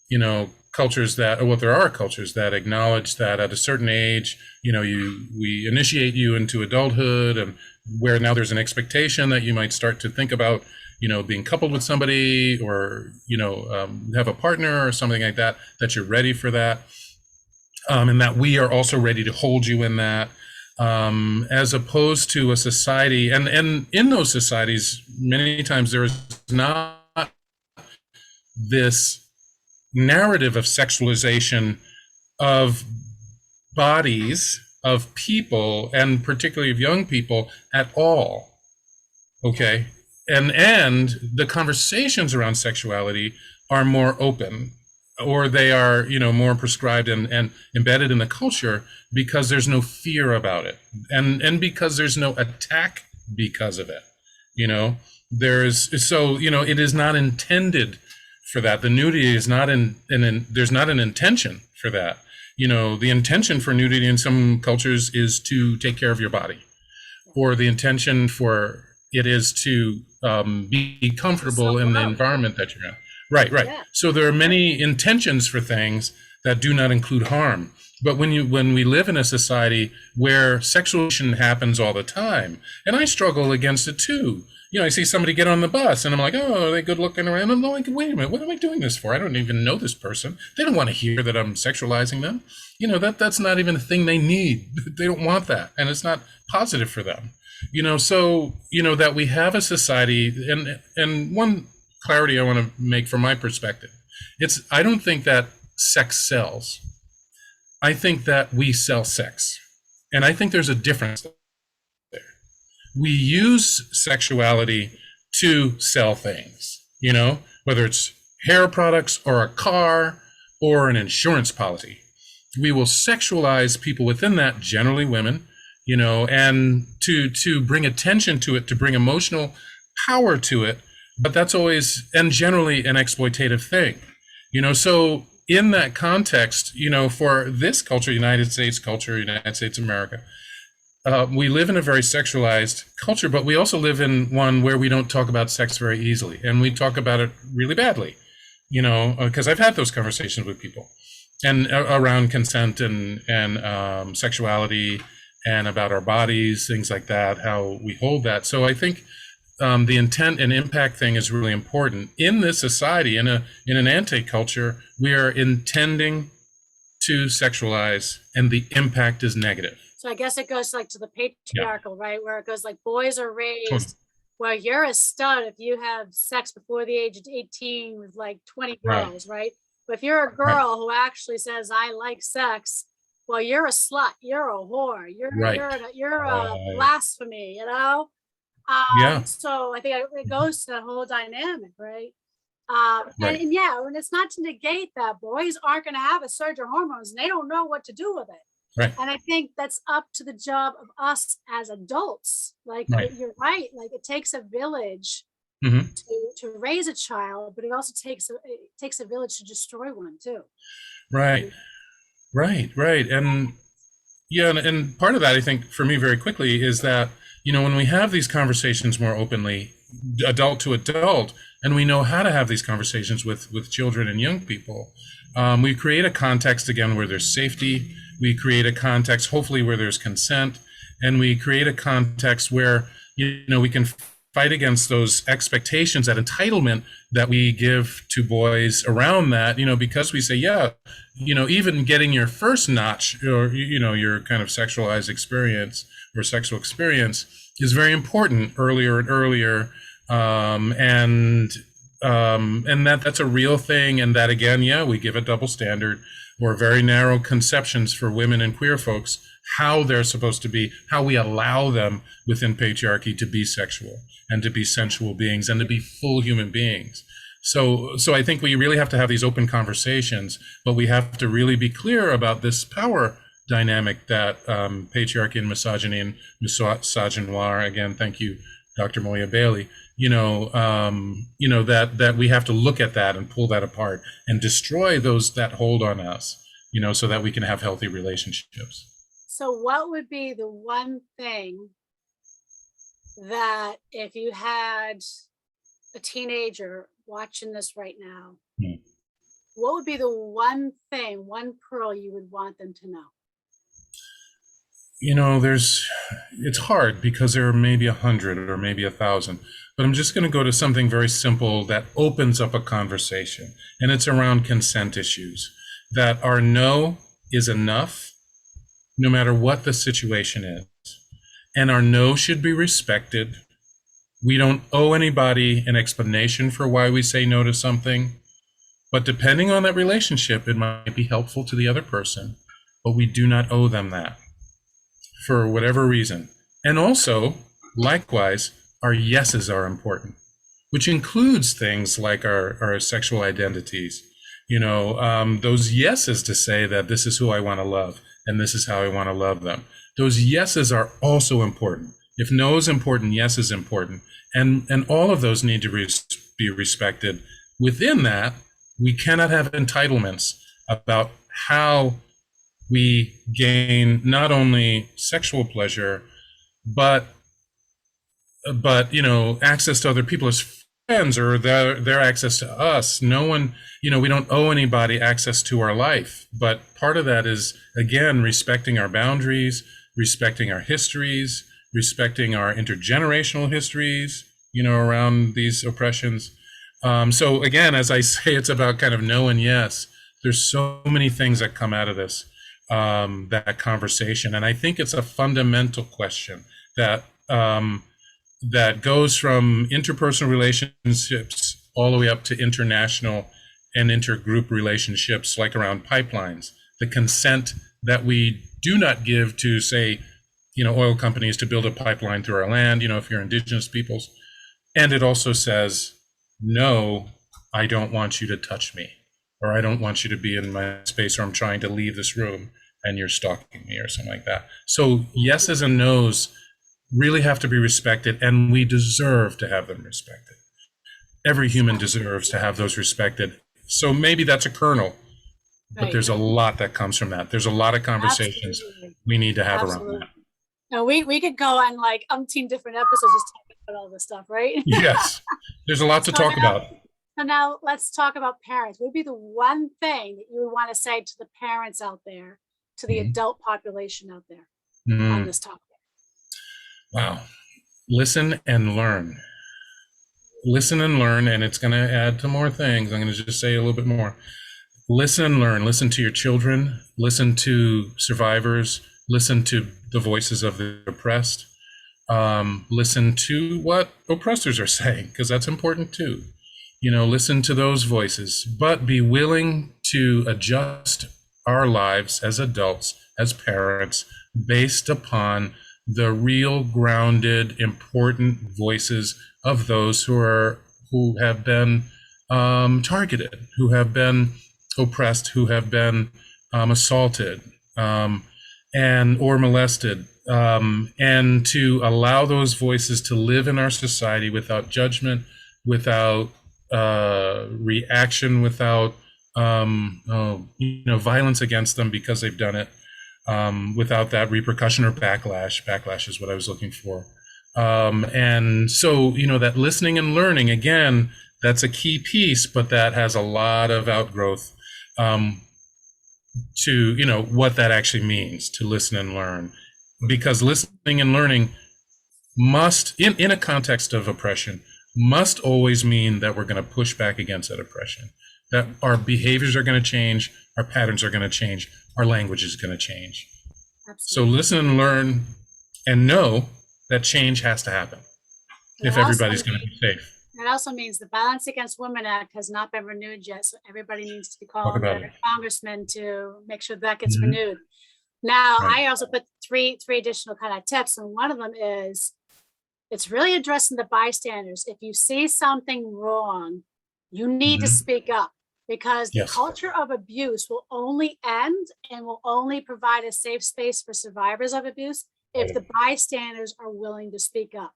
B: you know, cultures that, or what there are cultures that acknowledge that at a certain age, you know, we initiate you into adulthood, and where now there's an expectation that you might start to think about, you know, being coupled with somebody, or, you know, have a partner or something like that, that you're ready for that. And that we are also ready to hold you in that, as opposed to a society, and in those societies, many times there is not this narrative of sexualization of bodies, of people, and particularly of young people at all. Okay, and the conversations around sexuality are more open, or they are, you know, more prescribed and embedded in the culture, because there's no fear about it, and because there's no attack because of it. You know, so, you know, it is not intended for that. The nudity is not there's not an intention for that. You know, the intention for nudity in some cultures is to take care of your body, or the intention for it is to be comfortable in the environment that you're in. Right, right.
A: Yeah.
B: So there are many intentions for things that do not include harm. But when we live in a society where sexualization happens all the time, and I struggle against it too. I see somebody get on the bus and I'm like, oh, are they good looking around? I'm like, wait a minute, what am I doing this for? I don't even know this person. They don't want to hear that I'm sexualizing them. That's not even a thing they need. They don't want that. And it's not positive for them. So, that we have a society, and one clarity I want to make from my perspective, I don't think that sex sells. I think that we sell sex. And I think there's a difference there. We use sexuality to sell things, whether it's hair products or a car or an insurance policy. We will sexualize people within that, generally women, and to bring attention to it, to bring emotional power to it. But that's always and generally an exploitative thing, so in that context, for this culture, United States America, we live in a very sexualized culture, but we also live in one where we don't talk about sex very easily, and we talk about it really badly, because I've had those conversations with people, and around consent and sexuality, and about our bodies, things like that, how we hold that. So I think the intent and impact thing is really important in this society. In an anti-culture, we are intending to sexualize, and the impact is negative.
A: So I guess it goes to the patriarchal, right? Where it goes boys are raised where you're a stud if you have sex before the age of 18 with 20 girls, right? But if you're a girl who actually says, I like sex, well, you're a slut, you're a whore, you're a blasphemy, So I think it goes to that whole dynamic, right? And it's not to negate that boys aren't going to have a surge of hormones and they don't know what to do with it.
B: Right.
A: And I think that's up to the job of us as adults. You're right. It takes a village to raise a child, but it also takes a village to destroy one too.
B: Right. And and part of that, I think, for me very quickly is that, when we have these conversations more openly, adult to adult, and we know how to have these conversations with children and young people, we create a context, again, where there's safety. We create a context, hopefully, where there's consent, and we create a context where, we can fight against those expectations, that entitlement that we give to boys around that, because we say, even getting your first notch or, your kind of sexualized experience or sexual experience is very important earlier and earlier. And that's a real thing. And that, again, we give a double standard or very narrow conceptions for women and queer folks, how they're supposed to be, how we allow them within patriarchy to be sexual and to be sensual beings and to be full human beings. So I think we really have to have these open conversations, but we have to really be clear about this power dynamic that patriarchy and misogyny and misogynoir, again, thank you, Dr. Moya Bailey, that we have to look at that and pull that apart and destroy that hold on us, so that we can have healthy relationships.
A: So what would be the one thing that if you had a teenager watching this right now, what would be the one pearl you would want them to know?
B: It's hard because there are maybe 100 or maybe 1,000, but I'm just going to go to something very simple that opens up a conversation, and it's around consent issues, that our no is enough no matter what the situation is, and our no should be respected. We don't owe anybody an explanation for why we say no to something, but depending on that relationship, it might be helpful to the other person, but we do not owe them that for whatever reason. And also, likewise, our yeses are important, which includes things like our sexual identities. Those yeses to say that this is who I want to love and this is how I want to love them. Those yeses are also important. If no is important, yes is important. And all of those need to be respected. Within that, we cannot have entitlements about how we gain not only sexual pleasure, but but access to other people as friends, or their access to us. No one, we don't owe anybody access to our life. But part of that is, again, respecting our boundaries, respecting our histories, respecting our intergenerational histories, around these oppressions. So again, as I say, it's about kind of no and yes. There's so many things that come out of this, that conversation. And I think it's a fundamental question that, that goes from interpersonal relationships all the way up to international and intergroup relationships, like around pipelines. The consent that we do not give to, say, oil companies to build a pipeline through our land, if you're indigenous peoples. And it also says, no, I don't want you to touch me, or I don't want you to be in my space, or I'm trying to leave this room and you're stalking me, or something like that. So yeses and nos really have to be respected, and we deserve to have them respected. Every human deserves to have those respected. So maybe that's a kernel, but there's a lot that comes from that. There's a lot of conversations we need to have around that.
A: No, we could go on like umpteen different episodes just talking about all this stuff, right?
B: Yes, there's a lot to talk about.
A: So now let's talk about parents. What would be the one thing that you would want to say to the parents out there, to the adult population out there on this topic?
B: Wow. Listen and learn. Listen and learn, and it's going to add to more things. I'm going to just say a little bit more. Listen and learn. Listen to your children. Listen to survivors. Listen to the voices of the oppressed. Listen to what oppressors are saying, because that's important too. Listen to those voices, but be willing to adjust our lives as adults, as parents, based upon the real grounded, important voices of those who have been targeted, who have been oppressed, who have been assaulted, or molested, and to allow those voices to live in our society without judgment, without reaction, without violence against them because they've done it, without that repercussion or backlash. Backlash is what I was looking for. And so, that listening and learning, again, that's a key piece, but that has a lot of outgrowth to, what that actually means to listen and learn. Because listening and learning must, in a context of oppression, must always mean that we're going to push back against that oppression, that our behaviors are going to change, our patterns are going to change, our language is going to change. Absolutely. So listen and learn and know that change has to happen if everybody's going to be safe.
A: It also means the Violence Against Women Act has not been renewed yet, so everybody needs to be calling their congressman to make sure that gets renewed. Now, I also put three additional kind of tips, and one of them is it's really addressing the bystanders. If you see something wrong, you need to speak up, because the culture of abuse will only end and will only provide a safe space for survivors of abuse if the bystanders are willing to speak up.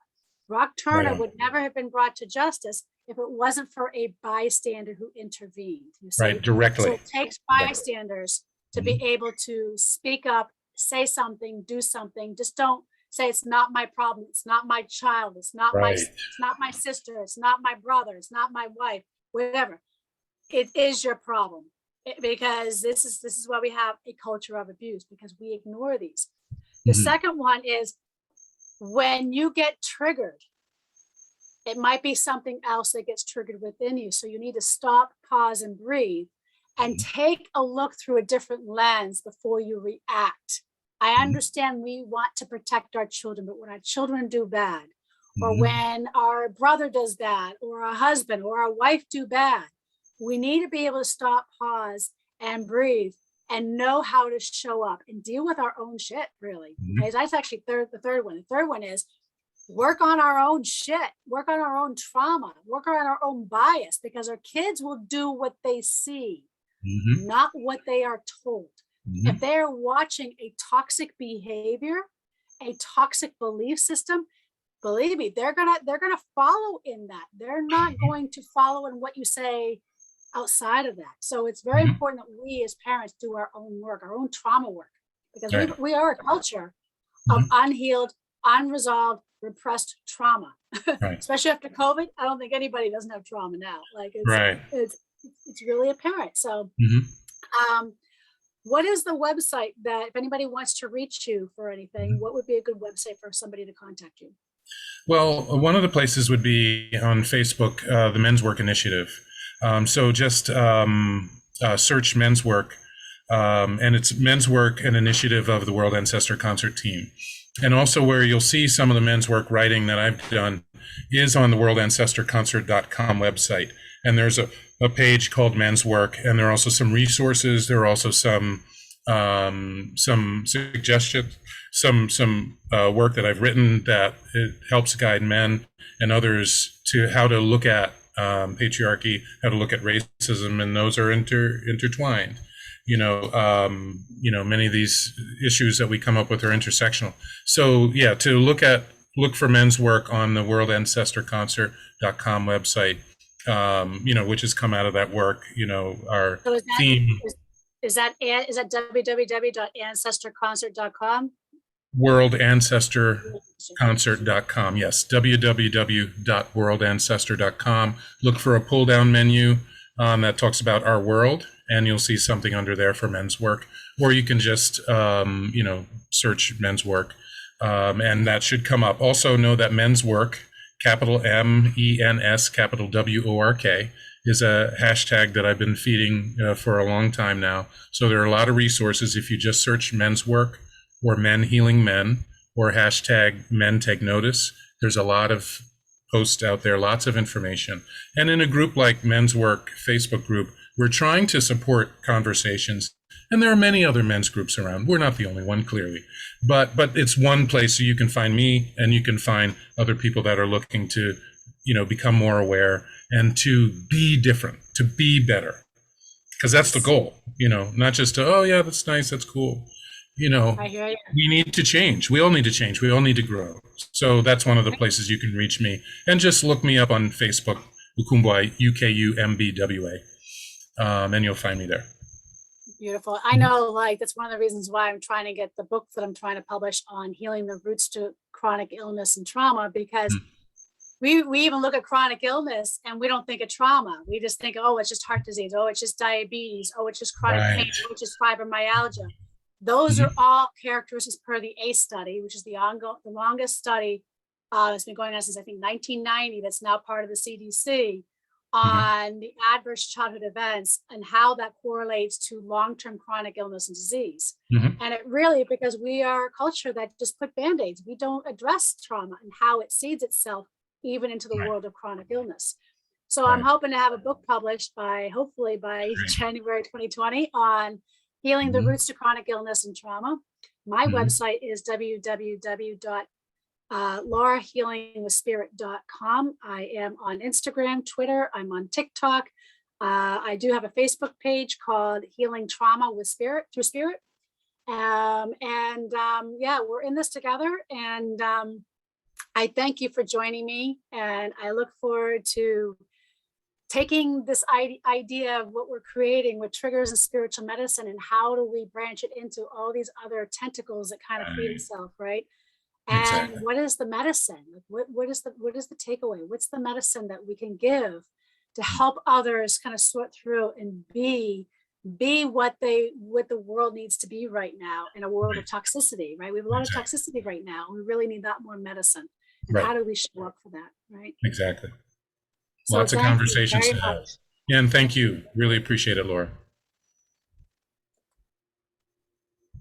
A: Brock Turner would never have been brought to justice if it wasn't for a bystander who intervened. You see?
B: Directly.
A: So it takes bystanders to be able to speak up, say something, do something. Just don't say it's not my problem, it's not my child, it's not my sister, it's not my brother, it's not my wife, whatever. It is your problem, because this is why we have a culture of abuse, because we ignore these. The second one is, when you get triggered, it might be something else that gets triggered within you. So you need to stop, pause, and breathe, and take a look through a different lens before you react. I understand we want to protect our children, but when our children do bad, or when our brother does bad, or our husband or our wife do bad, we need to be able to stop, pause, and breathe, and know how to show up and deal with our own shit, really. Okay, that's actually the third one. The third one is work on our own shit, work on our own trauma, work on our own bias, because our kids will do what they see, not what they are told. If they're watching a toxic behavior, a toxic belief system, believe me, they're gonna follow in that. They're not going to follow in what you say outside of that. So it's very important that we as parents do our own work, our own trauma work, because we are a culture of unhealed, unresolved, repressed trauma,
B: Right.
A: especially after COVID. I don't think anybody doesn't have trauma now. Like
B: Right.
A: it's really apparent. So, what is the website that if anybody wants to reach you for anything, what would be a good website for somebody to contact you?
B: Well, one of the places would be on Facebook, the Men's Work Initiative. So just search Men's Work, and it's Men's Work, an initiative of the World Ancestor Concert Team. And also where you'll see some of the men's work writing that I've done is on the worldancestorconcert.com website. And there's a page called Men's Work, and there are also some resources. There are also some suggestions, some work that I've written that it helps guide men and others to how to look at patriarchy, how to look at racism, and those are intertwined. Many of these issues that we come up with are intersectional. So yeah, to look for men's work on the worldancestorconcert.com website, which has come out of that work, our theme.
A: Is that www.ancestorconcert.com?
B: Worldancestorconcert.com. Yes, www.worldancestor.com. Look for a pull down menu that talks about our world, and you'll see something under there for men's work. Or you can just, search men's work, and that should come up. Also know that men's work, capital MENS, capital WORK, is a hashtag that I've been feeding for a long time now. So there are a lot of resources. If you just search men's work or men healing men or hashtag men take notice, there's a lot of posts out there, lots of information. And in a group like Men's Work Facebook group, we're trying to support conversations. And there are many other men's groups around. We're not the only one, clearly. But it's one place so you can find me and you can find other people that are looking to, become more aware and to be different, to be better. Because that's the goal, not just to, oh yeah, that's nice, that's cool.
A: I hear you.
B: We need to change. We all need to change. We all need to grow. So that's one of the places you can reach me. And just look me up on Facebook, Ukumbwa, UKUMBWA, and you'll find me there.
A: Beautiful. I know, that's one of the reasons why I'm trying to get the book that I'm trying to publish on healing the roots to chronic illness and trauma, because we even look at chronic illness and we don't think of trauma. We just think, oh, it's just heart disease. Oh, it's just diabetes. Oh, it's just chronic pain. Oh, it's just fibromyalgia. Those are all characteristics per the ACE study, which is the longest study that's been going on since I think 1990. That's now part of the CDC on the adverse childhood events and how that correlates to long-term chronic illness and disease. And it really, because we are a culture that just put band-aids, we don't address trauma and how it seeds itself even into the world of chronic illness. So I'm hoping to have a book published hopefully by January 2020 on healing the roots to chronic illness and trauma. My website is www.laurahealingwithspirit.com. I am on Instagram, Twitter. I'm on TikTok. I do have a Facebook page called Healing Trauma with Spirit through Spirit. We're in this together. And I thank you for joining me. And I look forward to taking this idea of what we're creating with triggers and spiritual medicine, and how do we branch it into all these other tentacles that kind of feed itself, right? And what is the medicine? What is the takeaway? What's the medicine that we can give to help others kind of sort through and be what the world needs to be right now in a world of toxicity, right? We have a lot of toxicity right now. We really need that more medicine. And how do we show up for that, right?
B: Exactly.
A: So
B: lots of conversations to have. And thank you. Really appreciate it, Laura.